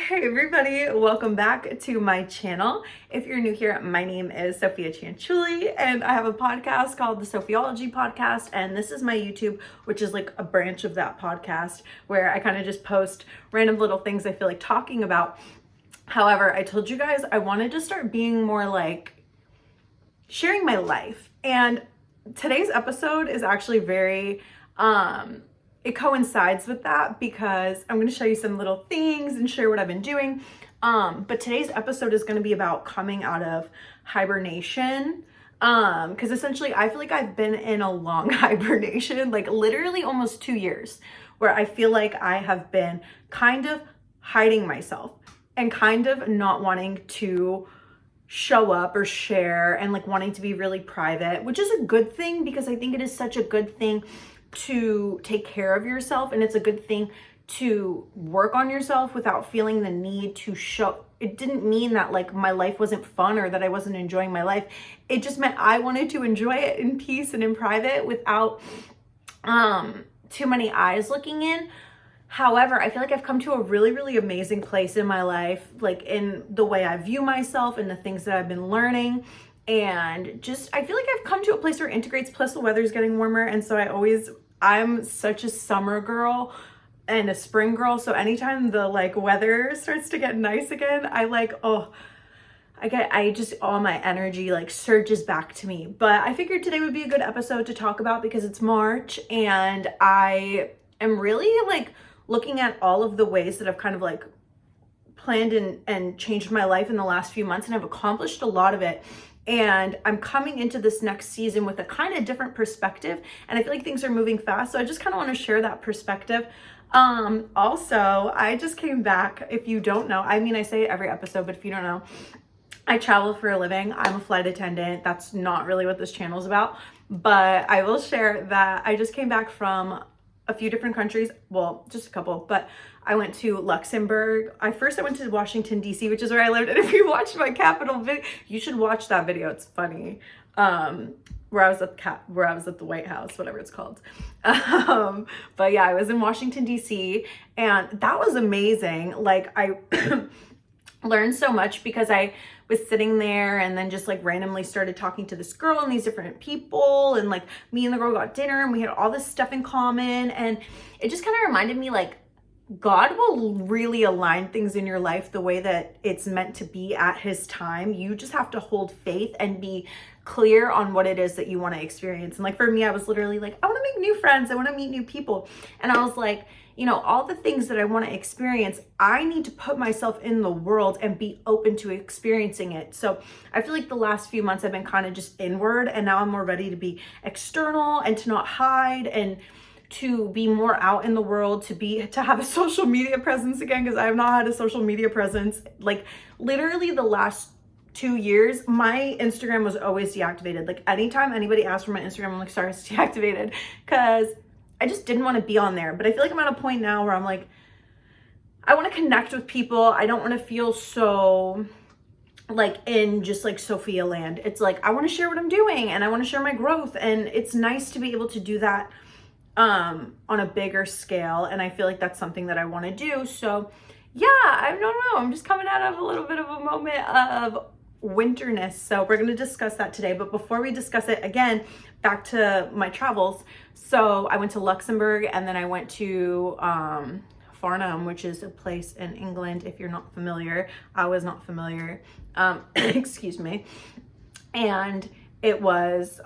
Hey everybody, welcome back to my channel. If you're new here, my name is Sophia Chanchuli and I have a podcast called the Sophiology Podcast, and this is my YouTube, which is like a branch of that podcast where I kind of just post random little things I feel like talking about. However, I told you guys I wanted to start being more like sharing my life, and today's episode is actually very it coincides with that because I'm going to show you some little things and share what I've been doing. But today's episode is going to be about coming out of hibernation. Because essentially I feel like I've been in a long hibernation, like literally almost 2 years, where I feel like I have been kind of hiding myself and kind of not wanting to show up or share and like wanting to be really private, which is a good thing because I think it is such a good thing to take care of yourself, and it's a good thing to work on yourself without feeling the need to show. It didn't mean that like my life wasn't fun or that I wasn't enjoying my life. It just meant I wanted to enjoy it in peace and in private without too many eyes looking in. However, I feel like I've come to a really, really amazing place in my life, like in the way I view myself and the things that I've been learning. And just, I feel like I've come to a place where it integrates, plus the weather's getting warmer. And so I'm such a summer girl and a spring girl. So anytime the like weather starts to get nice again, all my energy like surges back to me. But I figured today would be a good episode to talk about because it's March and I am really like looking at all of the ways that I've kind of like planned and changed my life in the last few months, and I've accomplished a lot of it. And I'm coming into this next season with a kind of different perspective, and I feel like things are moving fast. So I just kind of want to share that perspective. Also, I just came back. If you don't know, I mean, I say it every episode, but if you don't know, I travel for a living. I'm a flight attendant. That's not really what this channel is about, but I will share that I just came back from a few different countries. Well, just a couple, but I went to Luxembourg. I went to Washington, D.C., which is where I lived. And if you watched my Capitol video, you should watch that video. It's funny. Where I was at the White House, whatever it's called. But yeah, I was in Washington, D.C., and that was amazing. Like I learned so much because I was sitting there and then just like randomly started talking to this girl and these different people, and like me and the girl got dinner and we had all this stuff in common, and it just kind of reminded me like God will really align things in your life the way that it's meant to be at his time. You just have to hold faith and be clear on what it is that you want to experience. And like for me, I was literally like, I want to make new friends. I want to meet new people. And I was like, all the things that I want to experience, I need to put myself in the world and be open to experiencing it. So I feel like the last few months I've been kind of just inward, and now I'm more ready to be external and to not hide and to be more out in the world, to have a social media presence again, because I have not had a social media presence. Like literally the last 2 years, my Instagram was always deactivated. Like anytime anybody asked for my Instagram, I'm like, sorry, it's deactivated, because I just didn't want to be on there. But I feel like I'm at a point now where I'm like, I want to connect with people. I don't want to feel so like in just like Sophia land. It's like, I want to share what I'm doing and I want to share my growth. And it's nice to be able to do that on a bigger scale. And I feel like that's something that I want to do. So yeah, I don't know. I'm just coming out of a little bit of a moment of winterness. So we're going to discuss that today. But before we discuss it, again, back to my travels. So I went to Luxembourg, and then I went to Farnham, which is a place in England. If you're not familiar, I was not familiar. Excuse me. And it was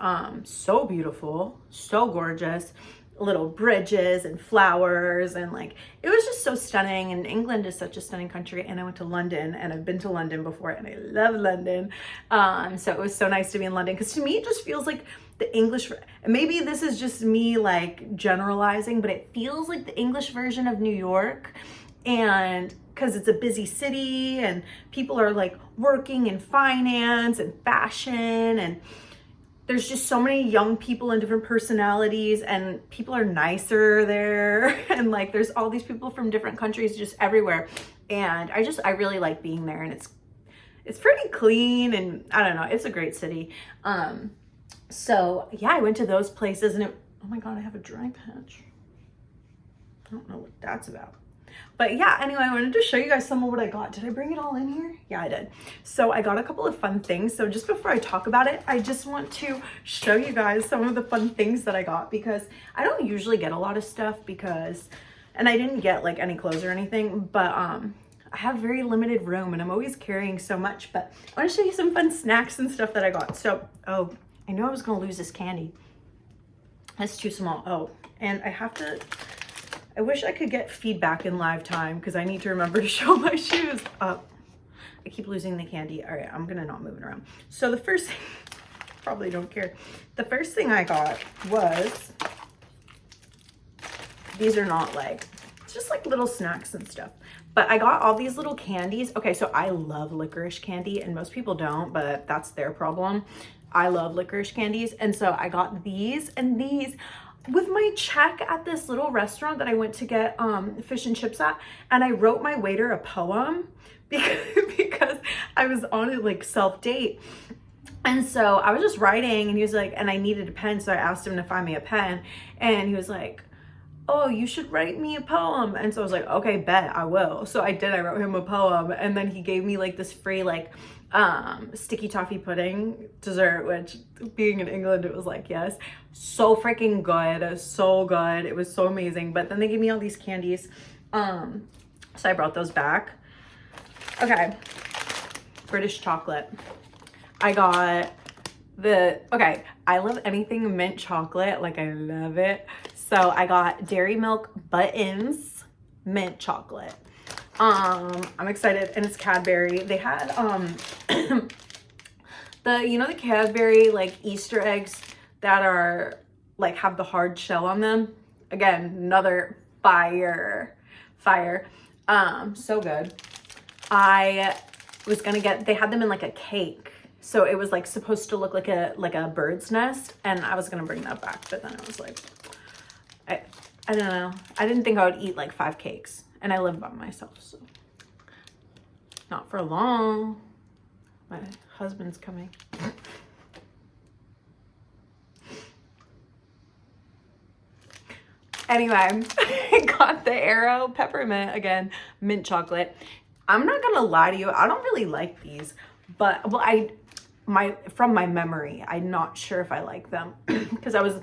so beautiful, so gorgeous. Little bridges and flowers, and like it was just so stunning. And England is such a stunning country. And I went to London, and I've been to London before, and I love London. So it was so nice to be in London, because to me it just feels like the English, maybe this is just me like generalizing, but it feels like the English version of New York. And because it's a busy city and people are like working in finance and fashion, and there's just so many young people and different personalities, and people are nicer there. And like, there's all these people from different countries just everywhere. And I really like being there, and it's pretty clean, and I don't know, it's a great city. So yeah, I went to those places, and oh my God, I have a dry patch. I don't know what that's about. But yeah, anyway, I wanted to show you guys some of what I got. Did I bring it all in here? Yeah, I did. So I got a couple of fun things. So just before I talk about it, I just want to show you guys some of the fun things that I got, because I don't usually get a lot of stuff and I didn't get like any clothes or anything, but I have very limited room and I'm always carrying so much. But I want to show you some fun snacks and stuff that I got. So, oh, I knew I was going to lose this candy. That's too small. Oh, and I wish I could get feedback in live time because I need to remember to show my shoes up. I keep losing the candy. All right, I'm gonna not move it around. So the first thing, probably don't care. The first thing I got was, these are not like, it's just like little snacks and stuff. But I got all these little candies. Okay, so I love licorice candy and most people don't, but that's their problem. I love licorice candies. And so I got these and these with my check at this little restaurant that I went to get fish and chips at. And I wrote my waiter a poem because I was on a like self-date. And so I was just writing and he was like, and I needed a pen. So I asked him to find me a pen and he was like, oh, you should write me a poem. And so I was like, okay, bet, I will. So I did, I wrote him a poem and then he gave me like this free like sticky toffee pudding dessert, which being in England, it was like, yes, so freaking good, so good. It was so amazing. But then they gave me all these candies. So I brought those back. Okay, British chocolate. I got okay, I love anything mint chocolate, like I love it. So I got Dairy Milk Buttons mint chocolate. I'm excited, and it's Cadbury. They had the Cadbury like Easter eggs that are like have the hard shell on them. Again, another fire. So good. I was gonna get, they had them in like a cake. So it was like supposed to look like a bird's nest, and I was gonna bring that back, but then I was like, I don't know. I didn't think I would eat like 5 cakes, and I live by myself, so not for long. My husband's coming. Anyway, I got the Aero peppermint, again, mint chocolate. I'm not gonna lie to you, I don't really like these, but well, from my memory, I'm not sure if I like them because I'm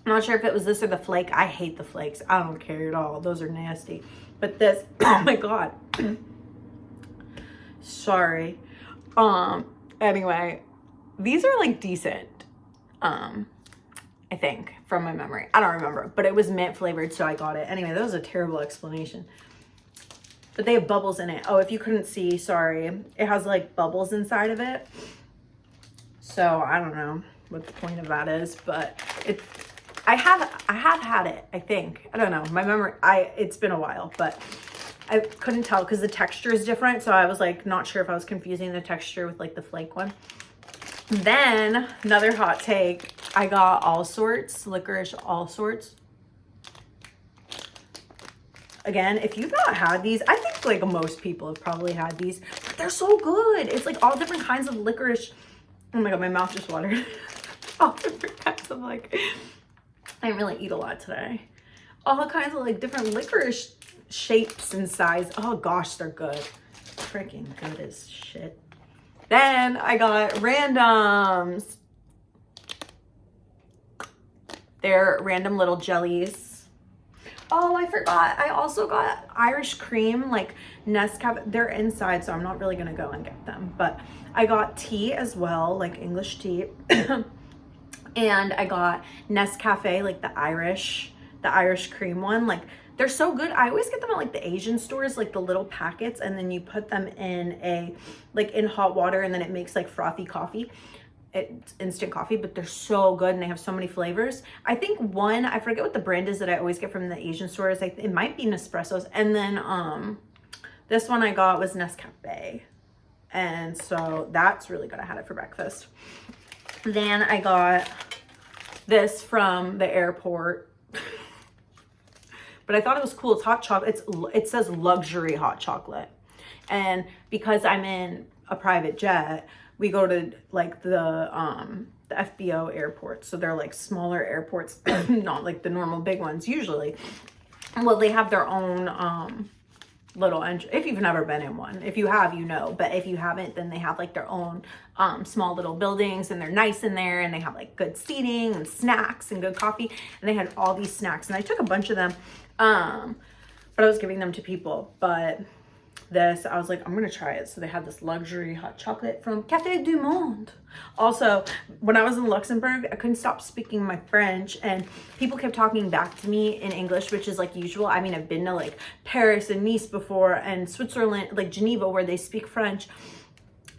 not sure if it was this or the flake. I hate the flakes. I don't care at all. Those are nasty. But this, oh my God. Sorry. Anyway, these are like decent. I think from my memory. I don't remember, but it was mint flavored, so I got it. Anyway, that was a terrible explanation. But they have bubbles in it. Oh, if you couldn't see, sorry. It has like bubbles inside of it. So I don't know what the point of that is, but I have had it, I think. I don't know. My memory, it's been a while, but I couldn't tell because the texture is different. So I was like, not sure if I was confusing the texture with like the flake one. Then another hot take, I got All Sorts, licorice All Sorts. Again, if you've not had these, I think like most people have probably had these, but they're so good. It's like all different kinds of licorice. Oh my God, my mouth just watered. All different kinds of like, I didn't really eat a lot today. All kinds of like different licorice shapes and size. Oh gosh, they're good. Freaking good as shit. Then I got randoms. They're random little jellies. Oh, I forgot. I also got Irish cream, like Nescafe. They're inside, so I'm not really gonna go and get them. But I got tea as well, like English tea. And I got Nescafe, like the Irish cream one. Like they're so good. I always get them at like the Asian stores, like the little packets, and then you put them in in hot water, and then it makes like frothy coffee. It's instant coffee, but they're so good and they have so many flavors. I think one, I forget what the brand is that I always get from the Asian stores. It might be Nespresso's. And then this one I got was Nescafe. And so that's really good. I had it for breakfast. Then I got this from the airport. But I thought it was cool. It's hot chocolate. It says luxury hot chocolate. And because I'm in a private jet, we go to like the FBO airports. So they're like smaller airports, not like the normal big ones usually. well, they have their own little entry. If you've never been in one, if you have, you know, but if you haven't, then they have like their own small little buildings, and they're nice in there, and they have like good seating and snacks and good coffee, and they had all these snacks, and I took a bunch of them, but I was giving them to people. But this, I was like, I'm gonna try it. So they had this luxury hot chocolate from Café du Monde. Also, when I was in Luxembourg, I couldn't stop speaking my French, and people kept talking back to me in English, which is like usual. I mean, I've been to like Paris and Nice before, and Switzerland, like Geneva, where they speak French.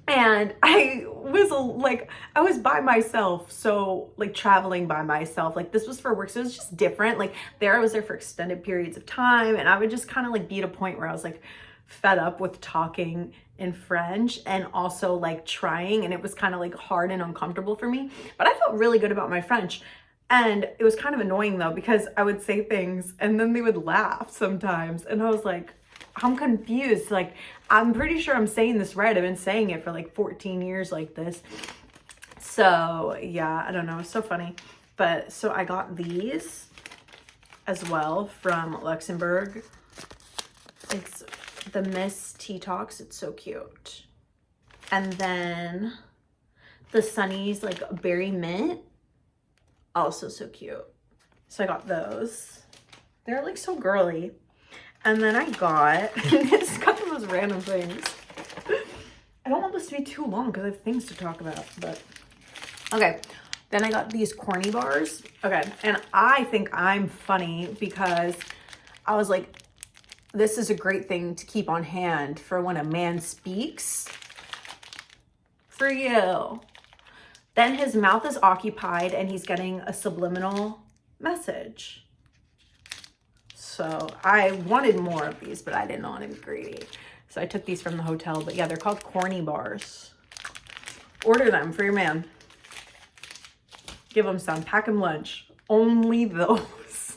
And I was by myself, so like traveling by myself, like this was for work, so it was just different. Like there, I was there for extended periods of time, and I would just kind of like be at a point where I was like fed up with talking in French and also like trying, and it was kind of like hard and uncomfortable for me. But I felt really good about my French, and it was kind of annoying though, because I would say things and then they would laugh sometimes, and I was like, I'm confused. Like, I'm pretty sure I'm saying this right. I've been saying it for like 14 years like this. So yeah, I don't know. It's so funny. But so I got these as well from Luxembourg. It's the Miss Tea Talks. It's so cute. And then the Sunny's like berry mint. Also so cute. So I got those. They're like so girly. And then I got, it's got the most random things. I don't want this to be too long because I have things to talk about, but okay. Then I got these corny bars. Okay, and I think I'm funny because I was like, this is a great thing to keep on hand for when a man speaks. For you. Then his mouth is occupied and he's getting a subliminal message. So I wanted more of these, but I didn't want to be greedy. So I took these from the hotel. But yeah, they're called corny bars. Order them for your man. Give him some. Pack him lunch. Only those.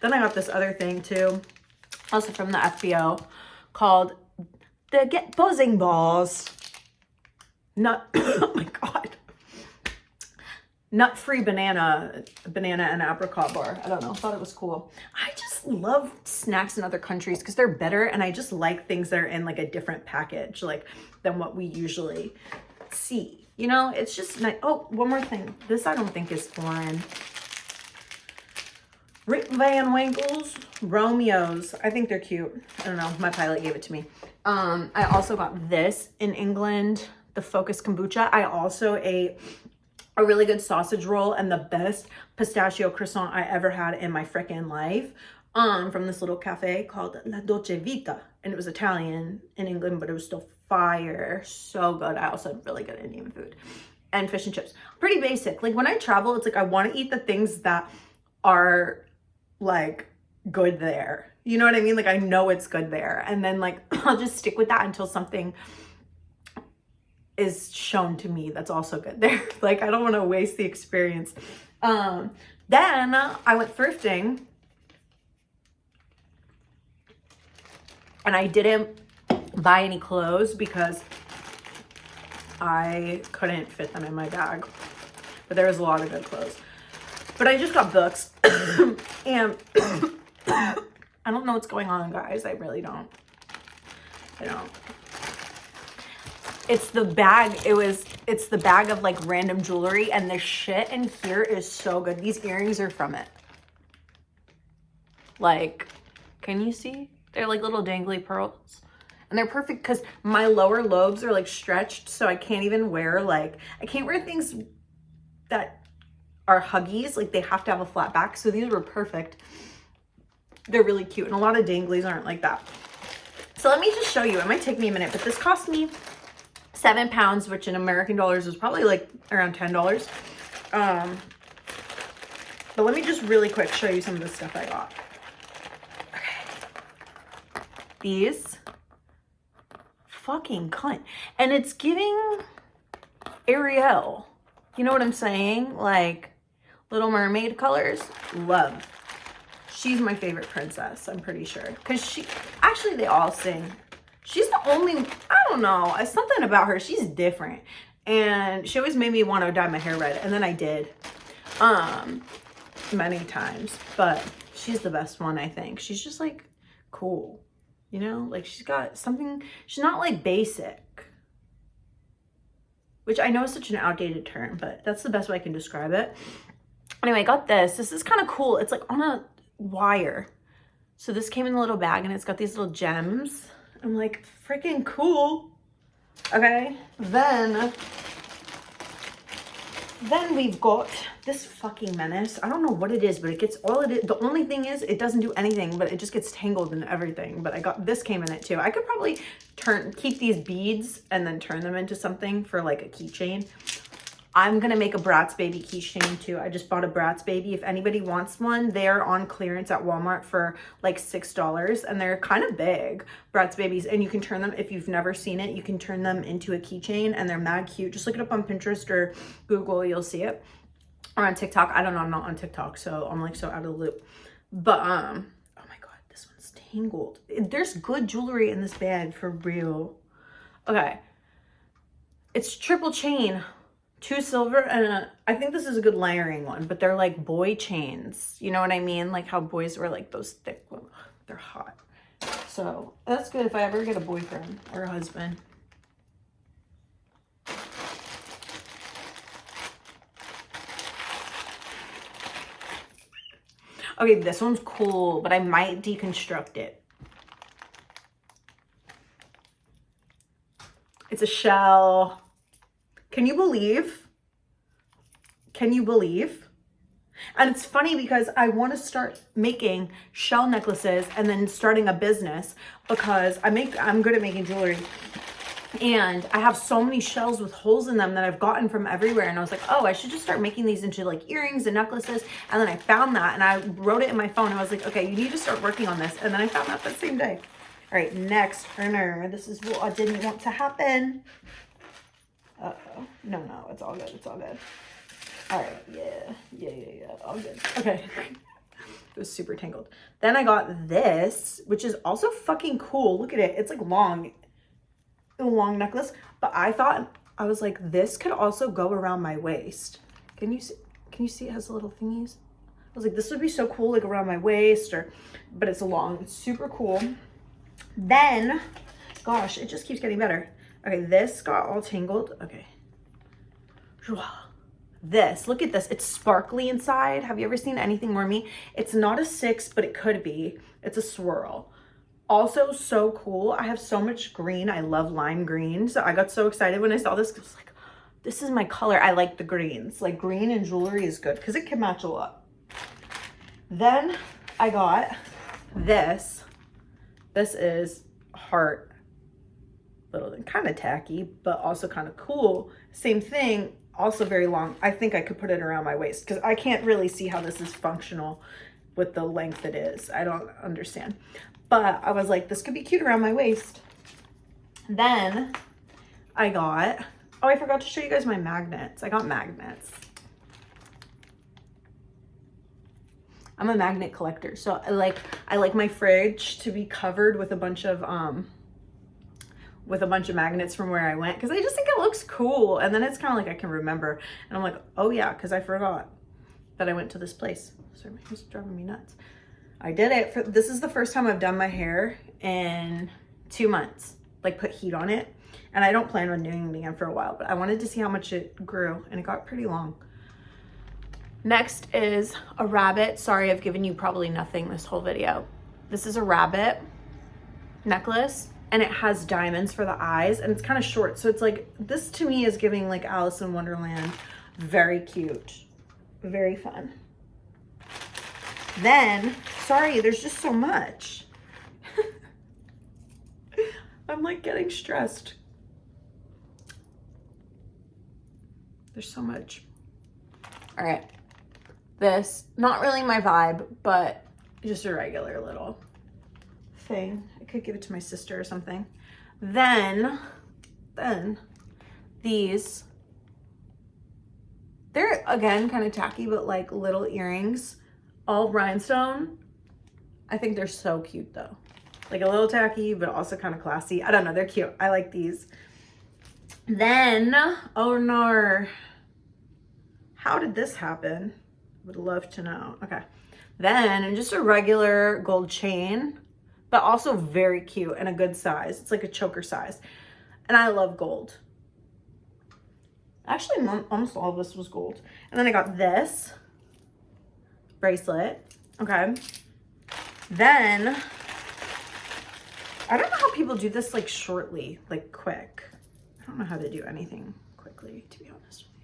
Then I got this other thing too. Also from the FBO. Called the Get Buzzing Balls. Oh my God. Nut-free banana and apricot bar. I don't know. I thought it was cool. I just love snacks in other countries because they're better, and I just like things that are in like a different package, like than what we usually see. You know, it's just nice. Oh, one more thing. This I don't think is foreign. Rip Van Winkle's Romeos. I think they're cute. I don't know. My pilot gave it to me. I also got this in England, the Focus Kombucha. I also ate a really good sausage roll and the best pistachio croissant I ever had in my frickin' life from this little cafe called La Dolce Vita. And it was Italian in England, but it was still fire. So good. I also had really good Indian food and fish and chips. Pretty basic. Like when I travel, it's like I want to eat the things that are like good there. You know what I mean? Like I know it's good there. And then like I'll just stick with that until something is shown to me that's also good there. Like I don't want to waste the experience. Then I went thrifting, and I didn't buy any clothes because I couldn't fit them in my bag, but there was a lot of good clothes. But I just got books and I don't know what's going on, guys. I really don't. I don't. It's the bag. It's the bag of like random jewelry, and the shit in here is so good. These earrings are from it. Like, can you see? They're like little dangly pearls. And they're perfect because my lower lobes are like stretched, so I can't even wear like, I can't wear things that are huggies. Like they have to have a flat back. So these were perfect. They're really cute. And a lot of danglies aren't like that. So let me just show you. It might take me a minute, but this cost me £7, which in American dollars is probably like around $10. But let me just really quick show you some of the stuff I got. Okay. These fucking cunt. And it's giving Ariel. You know what I'm saying? Like Little Mermaid colors. Love. She's my favorite princess, I'm pretty sure. Because actually they all sing. She's the only, I don't know, something about her, she's different. And she always made me want to dye my hair red. And then I did, many times. But she's the best one, I think. She's just like cool, you know, like she's got something, she's not like basic, which I know is such an outdated term, but that's the best way I can describe it. Anyway, I got this. This is kind of cool. It's like on a wire. So this came in a little bag and it's got these little gems. I'm like, freaking cool. Okay, then we've got this fucking menace. I don't know what it is, but it gets all it is. The only thing is it doesn't do anything, but it just gets tangled in everything. But I got, this came in it too. I could probably keep these beads and then turn them into something for like a keychain. I'm gonna make a Bratz Baby keychain too. I just bought a Bratz Baby. If anybody wants one, they're on clearance at Walmart for like $6 and they're kind of big, Bratz Babies, and you can turn them, if you've never seen it, you can turn them into a keychain and they're mad cute. Just look it up on Pinterest or Google, you'll see it. Or on TikTok. I don't know, I'm not on TikTok, so I'm like so out of the loop. But oh my God, this one's tangled. There's good jewelry in this bag for real. Okay, it's triple chain. 2 silver and I think this is a good layering one, but they're like boy chains. You know what I mean? Like how boys wear like those thick ones. They're hot. So that's good if I ever get a boyfriend or a husband. Okay, this one's cool, but I might deconstruct it. It's a shell. Can you believe? Can you believe? And it's funny because I want to start making shell necklaces and then starting a business because I'm good at making jewelry. And I have so many shells with holes in them that I've gotten from everywhere. And I was like, oh, I should just start making these into like earrings and necklaces. And then I found that and I wrote it in my phone. I was like, okay, you need to start working on this. And then I found that same day. All right, next printer. This is what I didn't want to happen. Uh-oh. No, it's all good. It's all good. All right, yeah, all good. Okay. It was super tangled. Then I got this, which is also fucking cool. Look at it. It's like a long necklace. But I thought, I was like, this could also go around my waist. Can you see it has little thingies? I was like, this would be so cool, like around my waist, but it's long. It's super cool. Then, gosh, it just keeps getting better. Okay, this got all tangled. Okay. This, look at this. It's sparkly inside. Have you ever seen anything more me? It's not a 6, but it could be. It's a swirl. Also so cool. I have so much green. I love lime green. So I got so excited when I saw this. I was like, this is my color. I like the greens. Like green and jewelry is good because it can match a lot. Then I got this. This is heart. Little kind of tacky, but also kind of cool. Same thing, also very long. I think I could put it around my waist because I can't really see how this is functional with the length it is. I don't understand. But I was like, this could be cute around my waist. Then I got, oh, I forgot to show you guys my magnets. I got magnets. I'm a magnet collector. So I like my fridge to be covered with a bunch of magnets from where I went because I just think it looks cool. And then it's kind of like I can remember. And I'm like, oh yeah, because I forgot that I went to this place. Sorry, my hair's driving me nuts. I did it. This is the first time I've done my hair in 2 months. Like put heat on it. And I don't plan on doing it again for a while, but I wanted to see how much it grew and it got pretty long. Next is a rabbit. Sorry, I've given you probably nothing this whole video. This is a rabbit necklace and it has diamonds for the eyes and it's kind of short. So it's like, this to me is giving like Alice in Wonderland. Very cute, very fun. Then, sorry, there's just so much. I'm like getting stressed. There's so much. All right. This, not really my vibe, but just a regular little thing. I could give it to my sister or something. Then these, they're again kind of tacky, but like little earrings, all rhinestone. I think they're so cute though. Like a little tacky, but also kind of classy. I don't know, they're cute. I like these. Then, oh no, how did this happen? Would love to know. Okay, Then just a regular gold chain, but also very cute and a good size. It's like a choker size. And I love gold. Actually, almost all of this was gold. And then I got this bracelet. Okay. Then, I don't know how people do this like shortly, like quick. I don't know how to do anything quickly, to be honest with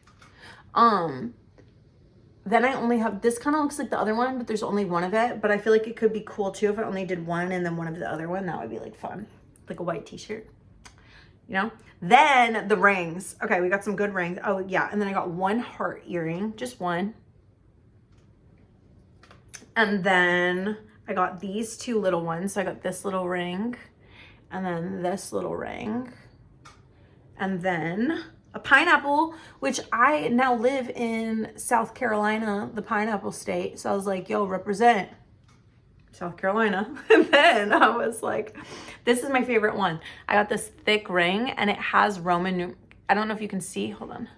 you. Then I only have, this kind of looks like the other one, but there's only one of it. But I feel like it could be cool too if I only did one and then one of the other one. That would be like fun. Like a white t-shirt, you know? Then the rings. Okay, we got some good rings. Oh yeah, and then I got one heart earring, just one. And then I got these two little ones. So I got this little ring and then this little ring. And then a pineapple, which I now live in South Carolina, the pineapple state. So I was like, yo, represent South Carolina. And then I was like, this is my favorite one. I got this thick ring and it has Roman, I don't know if you can see, hold on.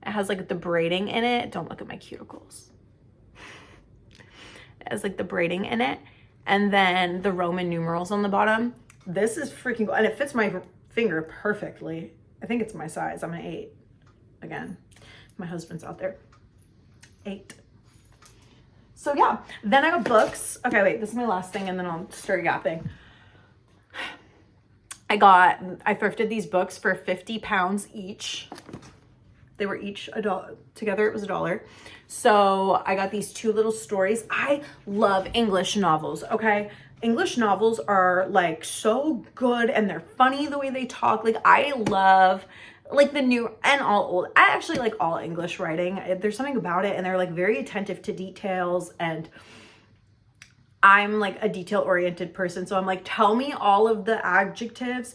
It has like the braiding in it. Don't look at my cuticles. It has like the braiding in it. And then the Roman numerals on the bottom. This is freaking cool. And it fits my finger perfectly. I think it's my size. I'm an 8. Again, my husband's out there. 8. So yeah, then I got books. Okay, wait, this is my last thing and then I'll start yapping. I thrifted these books for 50 pounds each. They were each $1. Together it was $1. So I got these 2 little stories. I love English novels, okay? English novels are like so good and they're funny the way they talk. Like I love like the new and all old. I actually like all English writing. There's something about it and they're like very attentive to details, and I'm like a detail oriented person. So I'm like, tell me all of the adjectives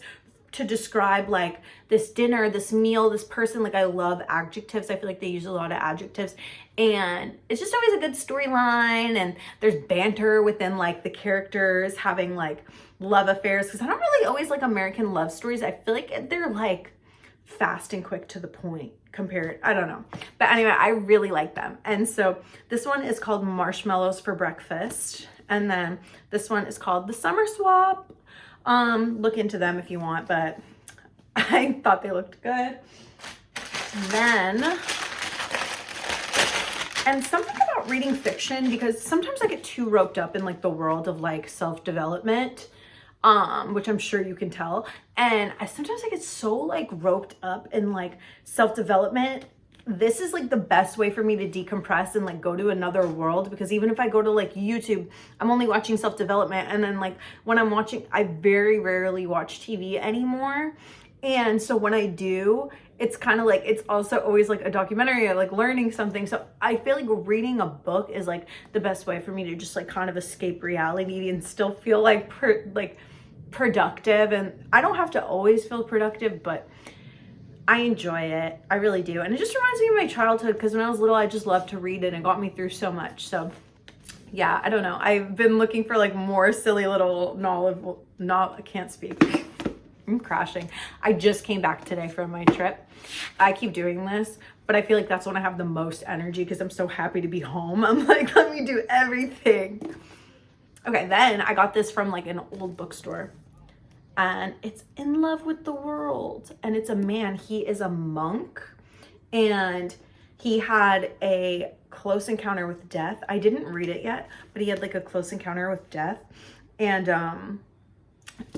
to describe like this dinner, this meal, this person. Like I love adjectives. I feel like they use a lot of adjectives and it's just always a good storyline, and there's banter within like the characters having like love affairs, because I don't really always like American love stories. I feel like they're like fast and quick to the point compared, I don't know. But anyway, I really like them. And so this one is called Marshmallows for Breakfast. And then this one is called The Summer Swap. Look into them if you want, but I thought they looked good. Then, and something about reading fiction, because sometimes I get too roped up in like the world of like self-development, which I'm sure you can tell. And sometimes I get so like roped up in like self-development. This is like the best way for me to decompress and like go to another world, because even if I go to like YouTube, I'm only watching self-development. And then like when I'm watching, I very rarely watch TV anymore. And so when I do, it's kind of like, it's also always like a documentary or like learning something. So I feel like reading a book is like the best way for me to just like kind of escape reality and still feel like productive. And I don't have to always feel productive, but I enjoy it. I really do. And it just reminds me of my childhood, because when I was little, I just loved to read and it got me through so much. So yeah, I don't know. I've been looking for like more silly little I can't speak. I'm crashing. I just came back today from my trip. I keep doing this, but I feel like that's when I have the most energy, because I'm so happy to be home. I'm like, let me do everything. Okay, then I got this from like an old bookstore. And it's In Love with the World. And it's a man. He is a monk. And he had a close encounter with death. I didn't read it yet, but he had like a close encounter with death. And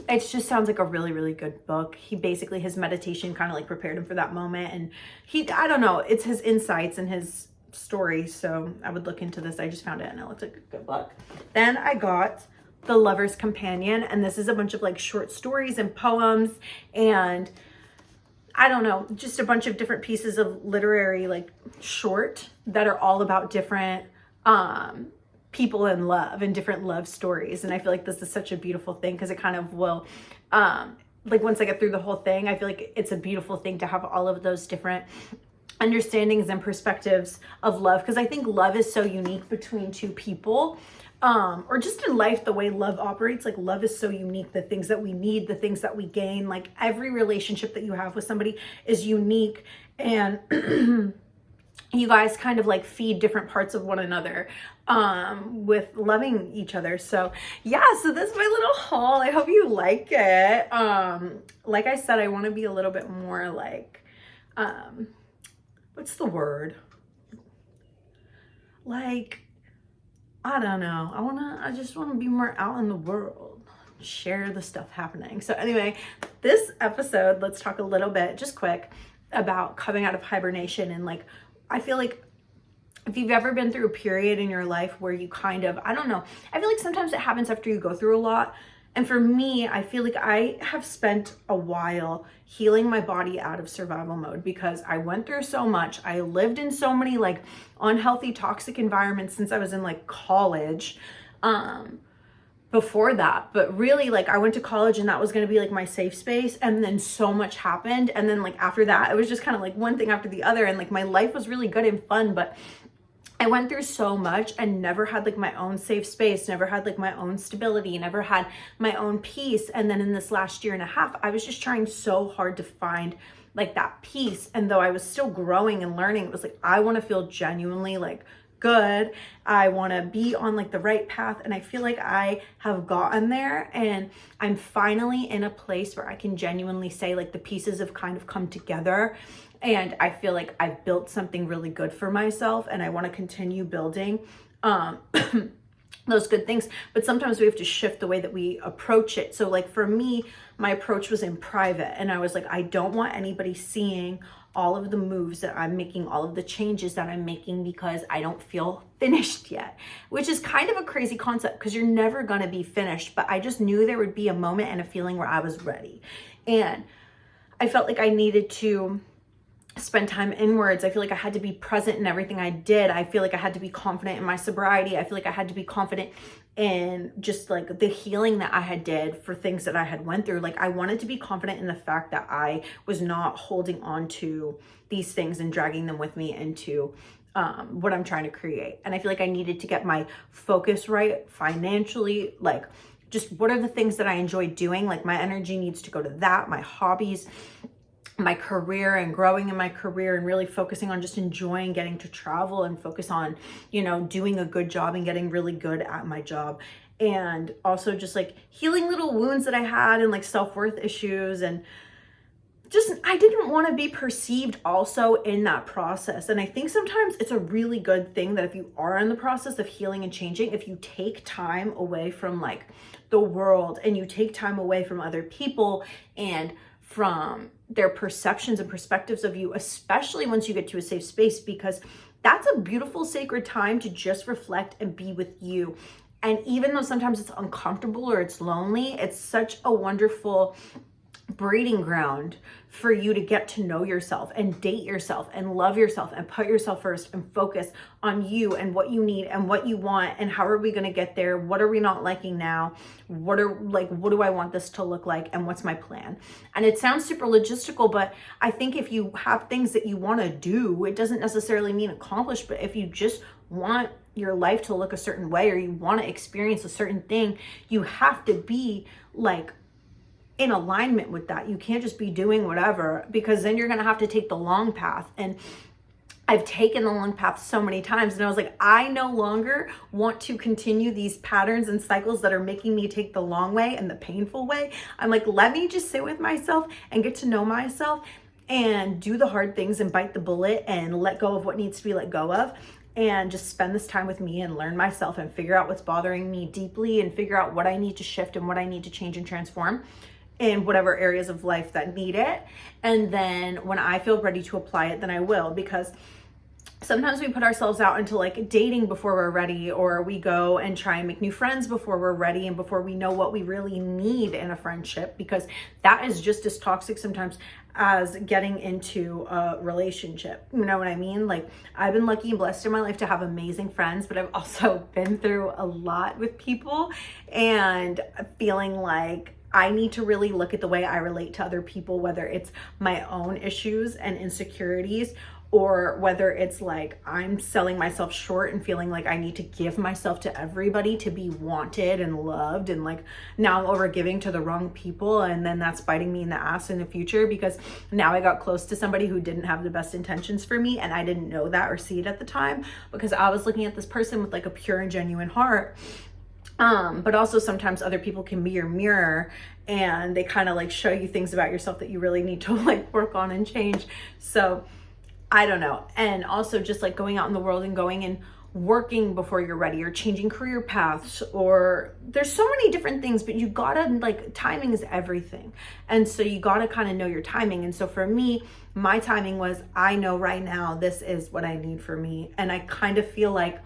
it just sounds like a really, really good book. He basically, his meditation kind of like prepared him for that moment. And I don't know, it's his insights and his story. So I would look into this. I just found it and it looked like a good book. Then I got The Lover's Companion, and this is a bunch of like short stories and poems, and I don't know, just a bunch of different pieces of literary like short that are all about different people in love and different love stories. And I feel like this is such a beautiful thing, because it kind of will like once I get through the whole thing, I feel like it's a beautiful thing to have all of those different understandings and perspectives of love, because I think love is so unique between two people. Or just in life, the way love operates, like love is so unique. The things that we need, the things that we gain, like every relationship that you have with somebody is unique. And you guys kind of like feed different parts of one another with loving each other. So yeah, so this is my little haul. I hope you like it. Like I said, I want to be a little bit more like what's the word, like, I don't know, I just want to be more out in the world, share the stuff happening. So anyway, this episode, let's talk a little bit, just quick, about coming out of hibernation. And like, I feel like if you've ever been through a period in your life where you kind of, I don't know, I feel like sometimes it happens after you go through a lot. And for me, I feel like I have spent a while healing my body out of survival mode because I went through so much. I lived in so many like unhealthy, toxic environments since I was in like college. Before that, but really, like, I went to college and that was going to be like my safe space, and then so much happened, and then like after that it was just kind of like one thing after the other, and like my life was really good and fun, but I went through so much and never had like my own safe space, never had like my own stability, never had my own peace. And then in this last year and a half, I was just trying so hard to find like that peace, and though I was still growing and learning, it was like I want to feel genuinely like good. I want to be on like the right path, and I feel like I have gotten there, and I'm finally in a place where I can genuinely say like the pieces have kind of come together, and I feel like I've built something really good for myself, and I want to continue building those good things. But sometimes we have to shift the way that we approach it. So like for me, my approach was in private, and I was like, I don't want anybody seeing all of the moves that I'm making, all of the changes that I'm making, because I don't feel finished yet, which is kind of a crazy concept because you're never going to be finished. But I just knew there would be a moment and a feeling where I was ready. And I felt like I needed to spend time inwards. I feel like I had to be present in everything I did. I feel like I had to be confident in my sobriety. I feel like I had to be confident in just like the healing that I had did for things that I had went through. Like I wanted to be confident in the fact that I was not holding on to these things and dragging them with me into what I'm trying to create. And I feel like I needed to get my focus right financially, like just what are the things that I enjoy doing? Like my energy needs to go to that, my hobbies, my career, and growing in my career, and really focusing on just enjoying getting to travel and focus on, you know, doing a good job and getting really good at my job. And also just like healing little wounds that I had and like self-worth issues, and just I didn't want to be perceived also in that process. And I think sometimes it's a really good thing that if you are in the process of healing and changing, if you take time away from like the world, and you take time away from other people and from their perceptions and perspectives of you, especially once you get to a safe space, because that's a beautiful, sacred time to just reflect and be with you. And even though sometimes it's uncomfortable or it's lonely, it's such a wonderful breeding ground for you to get to know yourself and date yourself and love yourself and put yourself first and focus on you and what you need and what you want and how are we going to get there? What are we not liking now? What do I want this to look like? And what's my plan? And it sounds super logistical, but I think if you have things that you want to do, it doesn't necessarily mean accomplish, but if you just want your life to look a certain way or you want to experience a certain thing, you have to be like in alignment with that. You can't just be doing whatever, because then you're going to have to take the long path. And I've taken the long path so many times, and I was like, I no longer want to continue these patterns and cycles that are making me take the long way and the painful way. I'm like, let me just sit with myself and get to know myself and do the hard things and bite the bullet and let go of what needs to be let go of, and just spend this time with me and learn myself and figure out what's bothering me deeply and figure out what I need to shift and what I need to change and transform in whatever areas of life that need it. And then when I feel ready to apply it, then I will. Because sometimes we put ourselves out into like dating before we're ready, or we go and try and make new friends before we're ready and before we know what we really need in a friendship, because that is just as toxic sometimes as getting into a relationship. You know what I mean? Like, I've been lucky and blessed in my life to have amazing friends, but I've also been through a lot with people and feeling like I need to really look at the way I relate to other people, whether it's my own issues and insecurities or whether it's like I'm selling myself short and feeling like I need to give myself to everybody to be wanted and loved, and like now I'm over giving to the wrong people, and then that's biting me in the ass in the future because now I got close to somebody who didn't have the best intentions for me, and I didn't know that or see it at the time because I was looking at this person with like a pure and genuine heart. But also sometimes other people can be your mirror, and they kind of like show you things about yourself that you really need to like work on and change. So I don't know. And also just like going out in the world and going and working before you're ready, or changing career paths, or there's so many different things, but you gotta, like, timing is everything. And so you gotta kind of know your timing. And so for me, my timing was, I know right now this is what I need for me. And I kind of feel like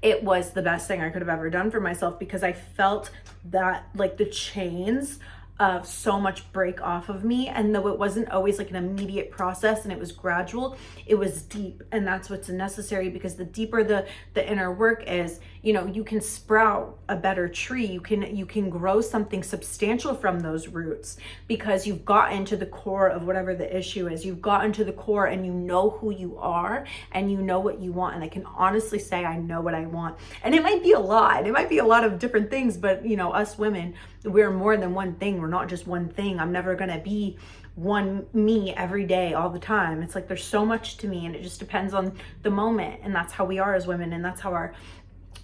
it was the best thing I could have ever done for myself, because I felt that like the chains of so much break off of me. And though it wasn't always like an immediate process and it was gradual, it was deep. And that's what's necessary, because the deeper the inner work is, you know, you can sprout a better tree. You can grow something substantial from those roots, because you've gotten to the core of whatever the issue is. You've gotten to the core, and you know who you are, and you know what you want. And I can honestly say I know what I want. And it might be a lot. It might be a lot of different things, but you know, us women, we're more than one thing. We're not just one thing. I'm never gonna be one me every day all the time. It's like there's so much to me, and it just depends on the moment. And that's how we are as women, and that's how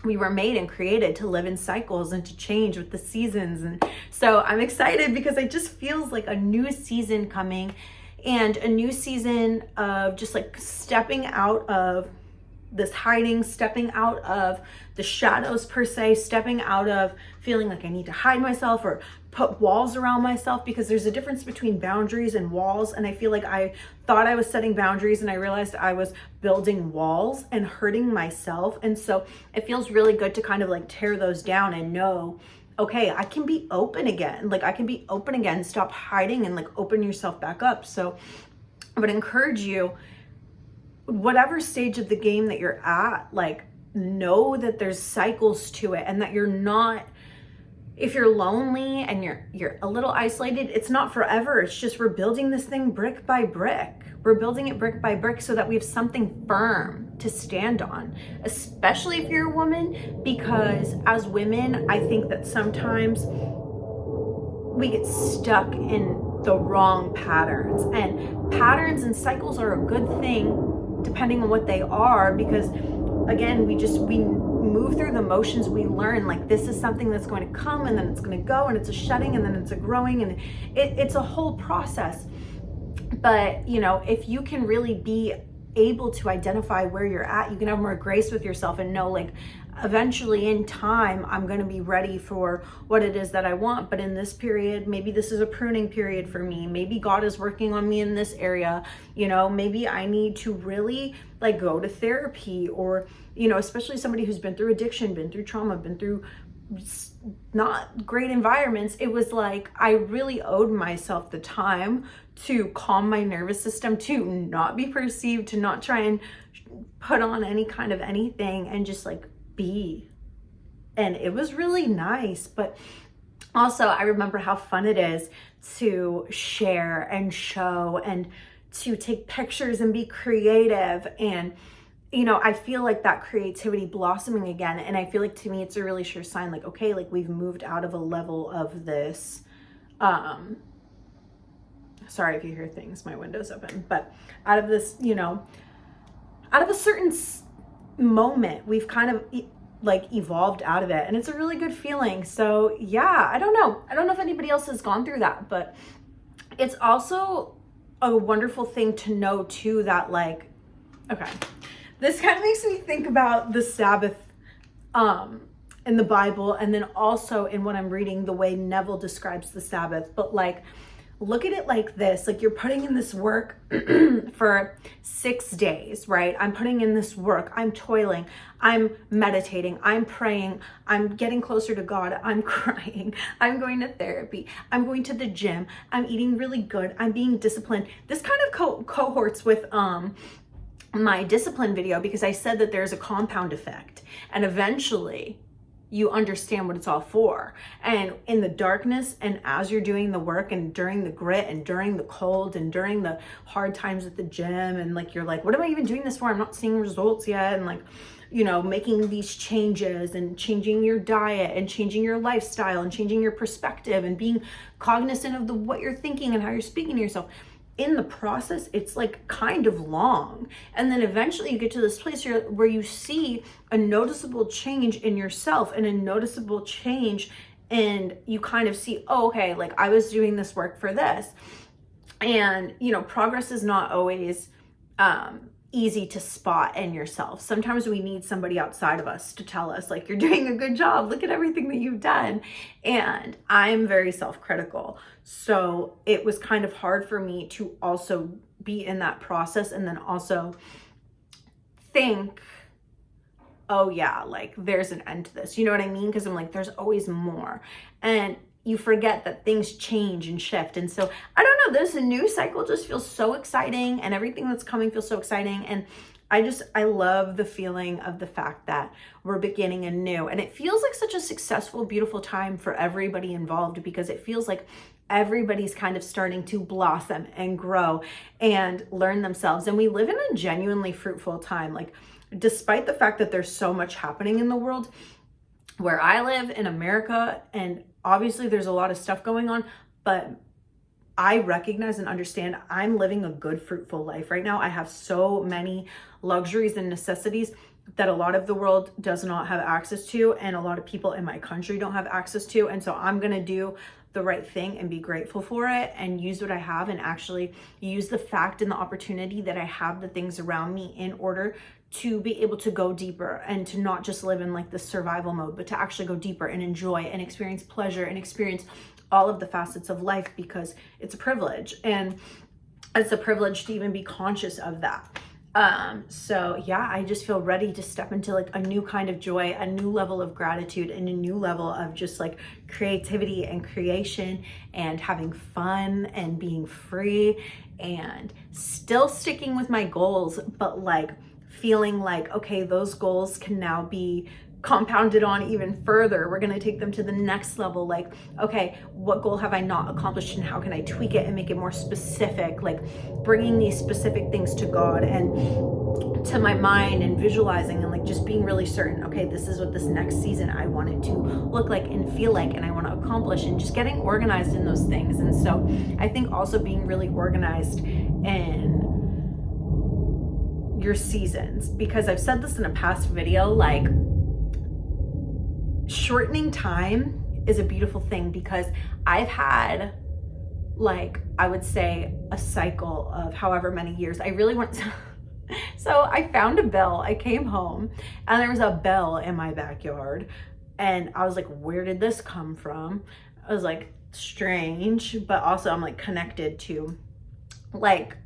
we were made and created, to live in cycles and to change with the seasons. And so I'm excited because it just feels like a new season coming, and a new season of just like stepping out of this hiding, stepping out of the shadows per se, stepping out of feeling like I need to hide myself or put walls around myself, because there's a difference between boundaries and walls. And I feel like I thought I was setting boundaries, and I realized I was building walls and hurting myself. And so it feels really good to kind of like tear those down and know, okay, I can be open again. Like I can be open again, stop hiding, and like open yourself back up. So I would encourage you, whatever stage of the game that you're at, like know that there's cycles to it, and that you're not, if you're lonely and you're a little isolated, it's not forever. It's just we're building this thing brick by brick. We're building it brick by brick so that we have something firm to stand on, especially if you're a woman, because as women, I think that sometimes we get stuck in the wrong patterns, and patterns and cycles are a good thing depending on what they are, because again, we move through the motions. We learn like this is something that's going to come, and then it's going to go, and it's a shedding, and then it's a growing, and it's a whole process. But you know, if you can really be able to identify where you're at, you can have more grace with yourself and know like eventually in time I'm going to be ready for what it is that I want. But in this period, maybe this is a pruning period for me. Maybe God is working on me in this area. You know, maybe I need to really like go to therapy, or, you know, especially somebody who's been through addiction, been through trauma, been through not great environments. It was like I really owed myself the time to calm my nervous system, to not be perceived, to not try and put on any kind of anything, and just like be. And it was really nice. But also I remember how fun it is to share and show and to take pictures and be creative. And you know, I feel like that creativity blossoming again. And I feel like to me, it's a really sure sign, like, okay, like we've moved out of a level of this, sorry if you hear things, my window's open, but out of this, you know, out of a certain moment, we've kind of like evolved out of it. And it's a really good feeling. So yeah, I don't know if anybody else has gone through that, but it's also a wonderful thing to know too, that like, okay, this kind of makes me think about the Sabbath in the Bible, and then also in what I'm reading, the way Neville describes the Sabbath. But like, look at it like this, like you're putting in this work for 6 days, right? I'm putting in this work, I'm toiling, I'm meditating, I'm praying, I'm getting closer to God, I'm crying, I'm going to therapy, I'm going to the gym, I'm eating really good, I'm being disciplined. This kind of cohorts with my discipline video, because I said that there's a compound effect, and eventually you understand what it's all for. And in the darkness, and as you're doing the work, and during the grit, and during the cold, and during the hard times at the gym, and like, you're like, what am I even doing this for? I'm not seeing results yet. And like, you know, making these changes and changing your diet and changing your lifestyle and changing your perspective and being cognizant of what you're thinking and how you're speaking to yourself. In the process, it's like kind of long. And then eventually you get to this place where you see a noticeable change in yourself and a noticeable change, and you kind of see, oh, okay, like I was doing this work for this. And, you know, progress is not always easy to spot in yourself. Sometimes we need somebody outside of us to tell us, like, you're doing a good job. Look at everything that you've done. And I'm very self-critical. So it was kind of hard for me to also be in that process and then also think, oh yeah, like there's an end to this. You know what I mean? Because I'm like, there's always more. And you forget that things change and shift. And so I don't know, this new cycle just feels so exciting, and everything that's coming feels so exciting. And I love the feeling of the fact that we're beginning anew. And it feels like such a successful, beautiful time for everybody involved, because it feels like everybody's kind of starting to blossom and grow and learn themselves. And we live in a genuinely fruitful time. Like, despite the fact that there's so much happening in the world, where I live in America, and obviously there's a lot of stuff going on, but I recognize and understand I'm living a good, fruitful life right now. I have so many luxuries and necessities that a lot of the world does not have access to, and a lot of people in my country don't have access to. And so I'm gonna do the right thing and be grateful for it, and use what I have, and actually use the fact and the opportunity that I have the things around me in order to be able to go deeper, and to not just live in like the survival mode, but to actually go deeper and enjoy and experience pleasure and experience all of the facets of life, because it's a privilege, and it's a privilege to even be conscious of that. So yeah, I just feel ready to step into like a new kind of joy, a new level of gratitude, and a new level of just like creativity and creation and having fun and being free, and still sticking with my goals, but like feeling like, okay, those goals can now be compounded on even further. We're going to take them to the next level. Like, okay, what goal have I not accomplished, and how can I tweak it and make it more specific? Like bringing these specific things to God and to my mind, and visualizing, and like just being really certain, okay, this is what this next season I want it to look like and feel like, and I want to accomplish, and just getting organized in those things. And so I think also being really organized in your seasons, because I've said this in a past video, like shortening time is a beautiful thing, because I've had, like, I would say a cycle of however many years. I really want to so I found a bell. I came home and there was a bell in my backyard, and I was like, where did this come from? I was like, strange, but also I'm like connected to like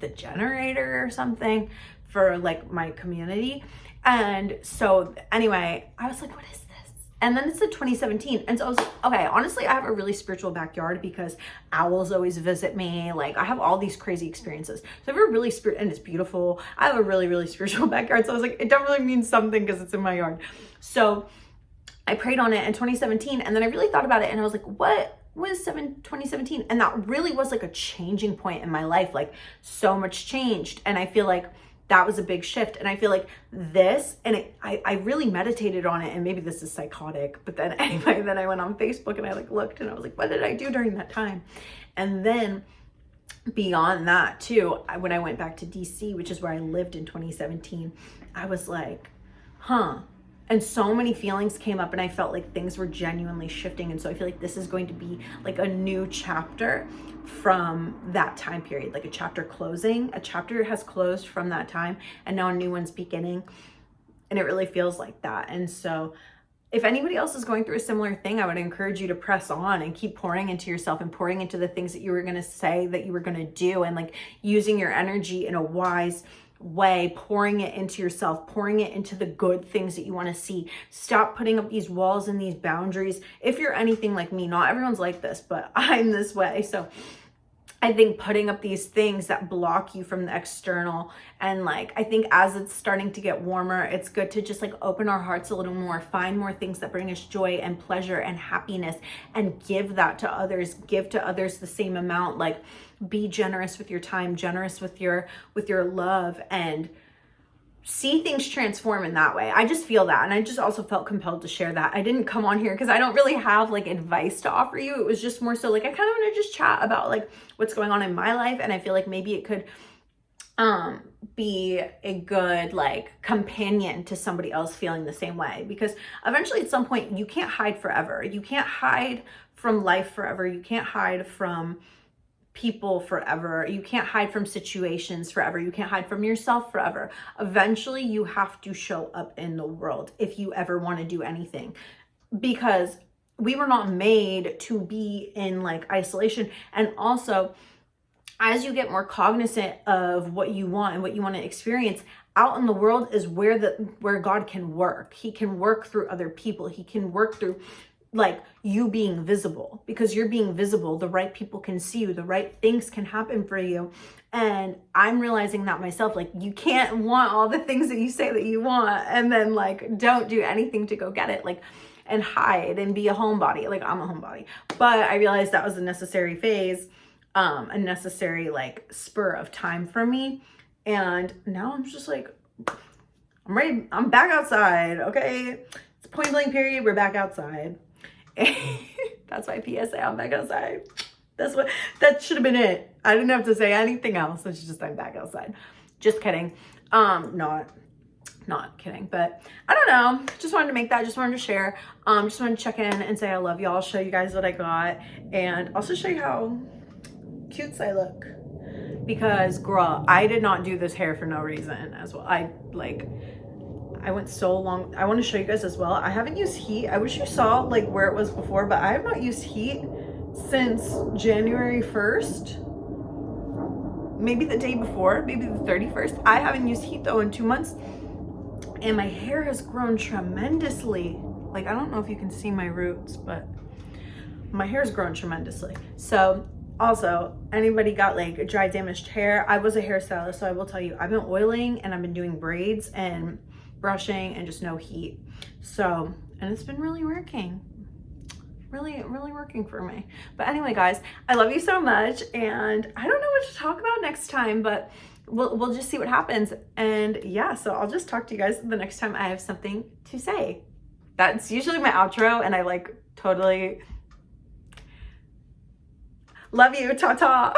the generator or something for like my community. And so anyway, I was like, what is this? And then it said 2017. And so I was like, okay, honestly, I have a really spiritual backyard, because owls always visit me. Like, I have all these crazy experiences. So I have a really and it's beautiful. I have a really, really spiritual backyard. So I was like, it definitely means something because it's in my yard. So I prayed on it in 2017. And then I really thought about it, and I was like, what was 2017? And that really was like a changing point in my life. Like, so much changed. And I feel like that was a big shift. And I feel like this, and I really meditated on it, and maybe this is psychotic, but then anyway, then I went on Facebook and I like looked, and I was like, what did I do during that time? And then beyond that too, when I went back to DC, which is where I lived in 2017, I was like, huh. And so many feelings came up, and I felt like things were genuinely shifting. And so I feel like this is going to be like a new chapter from that time period, like a chapter closing. A chapter has closed from that time, and now a new one's beginning. And it really feels like that. And so if anybody else is going through a similar thing, I would encourage you to press on and keep pouring into yourself, and pouring into the things that you were going to say that you were going to do, and like using your energy in a wise way, pouring it into yourself, pouring it into the good things that you want to see. Stop putting up these walls and these boundaries. If you're anything like me, not everyone's like this, but I'm this way. So I think putting up these things that block you from the external, and like I think as it's starting to get warmer, it's good to just like open our hearts a little more, find more things that bring us joy and pleasure and happiness, and give that to others. Give to others the same amount. Like, be generous with your time, generous with your love, and see things transform in that way. I just feel that. And I just also felt compelled to share that. I didn't come on here because I don't really have like advice to offer you. It was just more so like, I kind of want to just chat about like what's going on in my life. And I feel like maybe it could be a good like companion to somebody else feeling the same way, because eventually at some point you can't hide forever. You can't hide from life forever. You can't hide from people forever. You can't hide from situations forever. You can't hide from yourself forever. Eventually you have to show up in the world if you ever want to do anything, because we were not made to be in like isolation. And also, as you get more cognizant of what you want and what you want to experience, out in the world is where God can work. He can work through other people. He can work through like you being visible. Because you're being visible, the right people can see you, the right things can happen for you. And I'm realizing that myself. Like, you can't want all the things that you say that you want and then like don't do anything to go get it, like, and hide and be a homebody. Like, I'm a homebody, but I realized that was a necessary phase, a necessary like spur of time for me. And now I'm just like, I'm ready. I'm back outside. Okay, it's point blank period. We're back outside. That's my PSA. I'm back outside. That should have been it. I didn't have to say anything else. It's just, I'm back outside. Just kidding. Not kidding, but I don't know. Just wanted to make that. Just wanted to share. Just wanted to check in and say I love y'all. Show you guys what I got, and also show you how cute I look. Because girl, I did not do this hair for no reason as well. I went so long. I want to show you guys as well. I haven't used heat. I wish you saw like where it was before, but I have not used heat since January 1st. Maybe the day before, maybe the 31st. I haven't used heat though in 2 months. And my hair has grown tremendously. Like, I don't know if you can see my roots, but my hair has grown tremendously. So also, anybody got like dry damaged hair? I was a hairstylist, so I will tell you, I've been oiling and I've been doing braids and brushing and just no heat. So, and it's been really working. Really working for me. But anyway, guys, I love you so much, and I don't know what to talk about next time, but we'll just see what happens. And yeah, so I'll just talk to you guys the next time I have something to say. That's usually my outro, and I like totally love you. Ta-ta.